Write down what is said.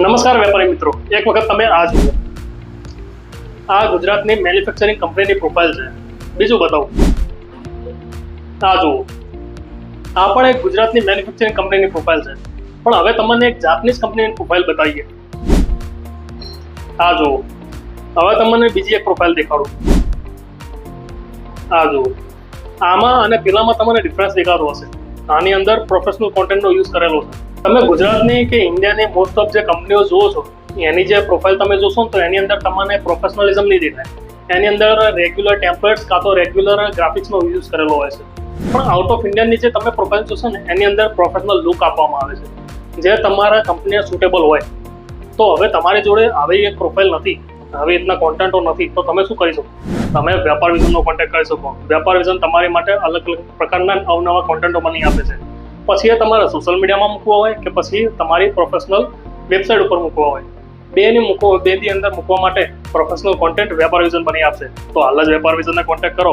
નમસ્કાર વેપારી મિત્રો, એક વખત તમે આ જુઓ. આ ગુજરાતની મેન્યુફેક્ચરિંગ કંપનીની પ્રોફાઇલ છે. બીજું બતાવું. આ જુઓ, આ પણ એક ગુજરાતની મેન્યુફેક્ચરિંગ કંપનીની પ્રોફાઇલ છે. પણ હવે તમને એક જાપાનીઝ કંપનીની પ્રોફાઇલ બતાવીએ. આ જુઓ, હવે તમને બીજી એક પ્રોફાઇલ દેખાડું. આ જુઓ, આમાં અને પેલામાં તમને ડિફરન્સ દેખાતો હશે. આની અંદર પ્રોફેશનલ કોન્ટેન્ટનો યુઝ કરેલો છે. તમે ગુજરાતની કે ઇન્ડિયાની મોસ્ટ ઓફ જે કંપનીઓ જુઓ છો એની જે પ્રોફાઇલ તમે જોશો ને તો એની અંદર તમને પ્રોફેશનલિઝમ નહીં દેખાય. એની અંદર રેગ્યુલર ટેમ્પલેટ્સ કાં તો રેગ્યુલર ગ્રાફિક્સનો યુઝ કરેલો હોય છે. પણ આઉટ ઓફ ઇન્ડિયાની જે તમે પ્રોફાઇલ જોશો ને એની અંદર પ્રોફેશનલ લુક આપવામાં આવે છે જે તમારા કંપનીને સુટેબલ હોય. તો હવે તમારી જોડે આવી એક પ્રોફાઇલ નથી, આવી રીતના કોન્ટેન્ટો નથી, તો તમે શું કરી શકો? તમે વેપાર વિઝનનો કોન્ટેક્ટ કરી શકો. વેપાર વિઝન તમારી માટે અલગ અલગ પ્રકારના અવનવા કોન્ટેન્ટો બની આપે છે. પછી એ તમારે સોશિયલ મીડિયામાં મૂકવા હોય કે પછી તમારી પ્રોફેશનલ વેબસાઇટ ઉપર મૂકવા હોય, બેની અંદર મૂકવા માટે પ્રોફેશનલ કોન્ટેન્ટ વેપાર વિઝન બની આપશે. તો હાલ જ વેપાર વિઝનને કોન્ટેક્ટ કરો.